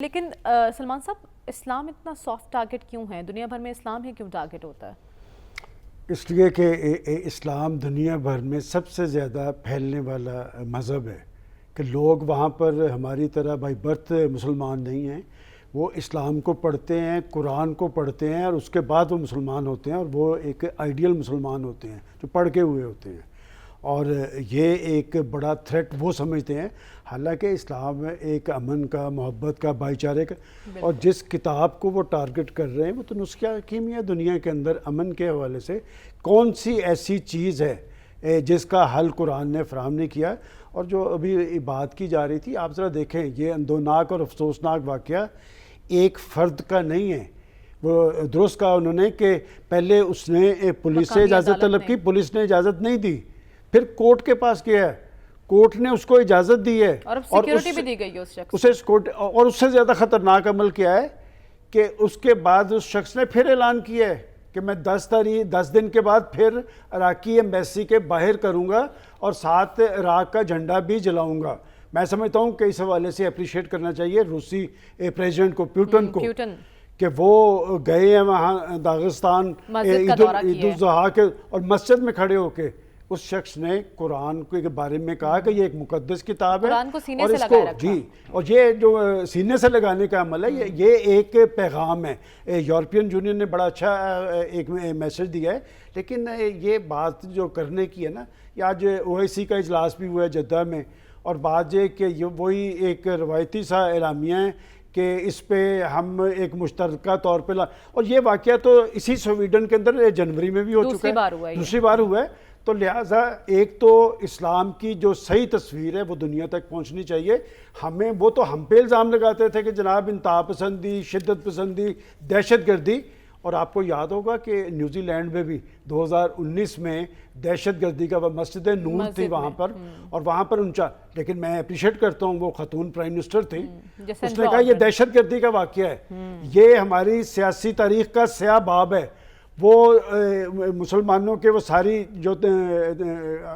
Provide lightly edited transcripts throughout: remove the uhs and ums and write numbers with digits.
لیکن سلمان صاحب، اسلام اتنا سافٹ ٹارگٹ کیوں ہے؟ دنیا بھر میں اسلام ہی کیوں ٹارگٹ ہوتا ہے؟ اس لیے کہ اسلام دنیا بھر میں سب سے زیادہ پھیلنے والا مذہب ہے کہ لوگ وہاں پر ہماری طرح بائی برتھ مسلمان نہیں ہیں. وہ اسلام کو پڑھتے ہیں، قرآن کو پڑھتے ہیں اور اس کے بعد وہ مسلمان ہوتے ہیں، اور وہ ایک آئیڈیل مسلمان ہوتے ہیں جو پڑھ کے ہوئے ہوتے ہیں. اور یہ ایک بڑا تھریٹ وہ سمجھتے ہیں، حالانکہ اسلام ایک امن کا، محبت کا، بھائی چارے کا. اور جس کتاب کو وہ ٹارگٹ کر رہے ہیں وہ تو نسخہ حکیمی ہے دنیا کے اندر امن کے حوالے سے. کون سی ایسی چیز ہے جس کا حل قرآن نے فراہم نہیں کیا؟ اور جو ابھی بات کی جا رہی تھی، آپ ذرا دیکھیں، یہ اندوناک اور افسوسناک واقعہ ایک فرد کا نہیں ہے. وہ درست کہا انہوں نے کہ پہلے اس نے پولیس سے اجازت طلب کی، پولیس نے اجازت نہیں دی، پھر کورٹ کے پاس گیا ہے، کورٹ نے اس کو اجازت دی ہے، اور سیکیورٹی بھی دی گئی ہے اس شخص اور اس سے زیادہ خطرناک عمل کیا ہے کہ اس کے بعد اس شخص نے پھر اعلان کیا ہے کہ میں 10 دن کے بعد پھر عراقی ایمبیسی کے باہر کروں گا اور ساتھ عراق کا جھنڈا بھی جلاؤں گا. میں سمجھتا ہوں کہ اس حوالے سے اپریشیٹ کرنا چاہیے روسی پریزیڈنٹ کو، پیوٹن کو، کہ وہ گئے ہیں وہاں داغستان عید الاضحیٰ کے، اور مسجد میں کھڑے ہو کے اس شخص نے قرآن کے بارے میں کہا کہ یہ ایک مقدس کتاب ہے، قرآن کو سینے اور سے اس کو لگائے رکھا. اور یہ جو سینے سے لگانے کا عمل ہے، یہ ایک پیغام ہے. یورپین یونین نے بڑا اچھا ایک میسج دیا ہے. لیکن یہ بات جو کرنے کی ہے نا، یہ آج OIC کا اجلاس بھی ہوا ہے جدہ میں، اور بات یہ کہ یہ وہی ایک روایتی سا اعلامیہ ہے کہ اس پہ ہم ایک مشترکہ طور پہ اور یہ واقعہ تو اسی سویڈن کے اندر جنوری میں بھی ہو چکا ہے، دوسری بار ہوا ہے. تو لہٰذا ایک تو اسلام کی جو صحیح تصویر ہے وہ دنیا تک پہنچنی چاہیے. ہمیں وہ تو ہم پہ الزام لگاتے تھے کہ جناب انتہا پسندی، شدت پسندی، دہشت گردی. اور آپ کو یاد ہوگا کہ نیوزی لینڈ میں بھی 2019 میں دہشت گردی کا مسجد نور تھی وہاں پر، اور وہاں پر لیکن میں اپریشیٹ کرتا ہوں وہ خاتون پرائم منسٹر تھی، اس نے کہا یہ دہشت گردی کا واقعہ ہے، یہ ہماری سیاسی تاریخ کا سیاہ باب ہے. وہ مسلمانوں کے وہ ساری جو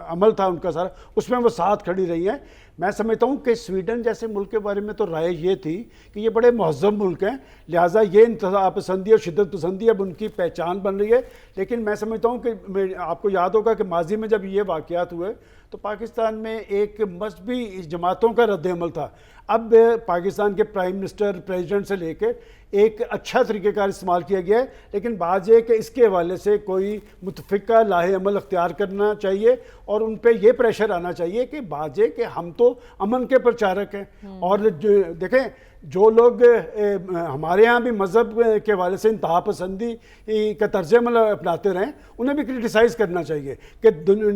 عمل تھا ان کا سارا، اس میں وہ ساتھ کھڑی رہی ہیں. میں سمجھتا ہوں کہ سویڈن جیسے ملک کے بارے میں تو رائے یہ تھی کہ یہ بڑے مہذب ملک ہیں، لہٰذا یہ انتہا پسندی اور شدت پسندی اب ان کی پہچان بن رہی ہے. لیکن میں سمجھتا ہوں کہ آپ کو یاد ہوگا کہ ماضی میں جب یہ واقعات ہوئے تو پاکستان میں ایک مذہبی جماعتوں کا رد عمل تھا. اب پاکستان کے پرائم منسٹر، پریزیڈنٹ سے لے کے ایک اچھا طریقہ کار استعمال کیا گیا ہے. لیکن بات یہ کہ اس کے حوالے سے کوئی متفقہ لاہ عمل اختیار کرنا چاہیے، اور ان پہ یہ پریشر آنا چاہیے کہ بات یہ کہ ہم تو امن کے پرچارک ہیں. اور دیکھیں، جو لوگ ہمارے ہاں بھی مذہب کے حوالے سے انتہا پسندی کا طرز عمل اپناتے رہیں، انہیں بھی کرٹیسائز کرنا چاہیے کہ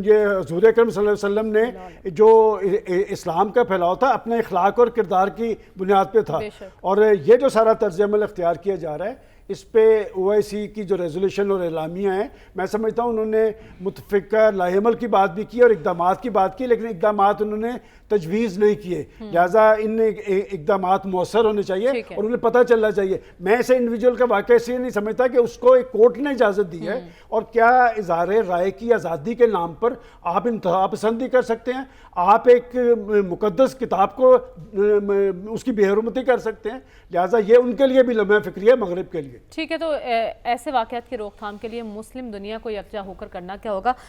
یہ حضور اکرم صلی اللہ علیہ وسلم نے جو اسلام کا پھیلاؤ تھا اپنے اخلاق اور کردار کی بنیاد پہ تھا. اور یہ جو سارا طرز عمل اختیار کیا جا رہا ہے، اس پہ OIC کی جو ریزولوشن اور اعلامیہ ہیں، میں سمجھتا ہوں انہوں نے متفقہ لاہ عمل کی بات بھی کی اور اقدامات کی بات کی، لیکن اقدامات انہوں نے تجویز نہیں کیے. لہٰذا ان اقدامات مؤثر ہونے چاہیے اور انہیں پتہ چلنا چاہیے. میں ایسے انڈیویجول کا واقعہ اس لیے نہیں سمجھتا کہ اس کو ایک کورٹ نے اجازت دی ہے، اور کیا اظہار رائے کی آزادی کے نام پر آپ انتہا پسندی کر سکتے ہیں؟ آپ ایک مقدس کتاب کو اس کی بے حرمتی کر سکتے ہیں؟ لہٰذا یہ ان کے لیے بھی لمحہ فکری ہے، مغرب کے لیے. ٹھیک ہے، تو ایسے واقعات کی روک تھام کے لیے مسلم دنیا کو یکجا ہو کر کرنا کیا ہوگا؟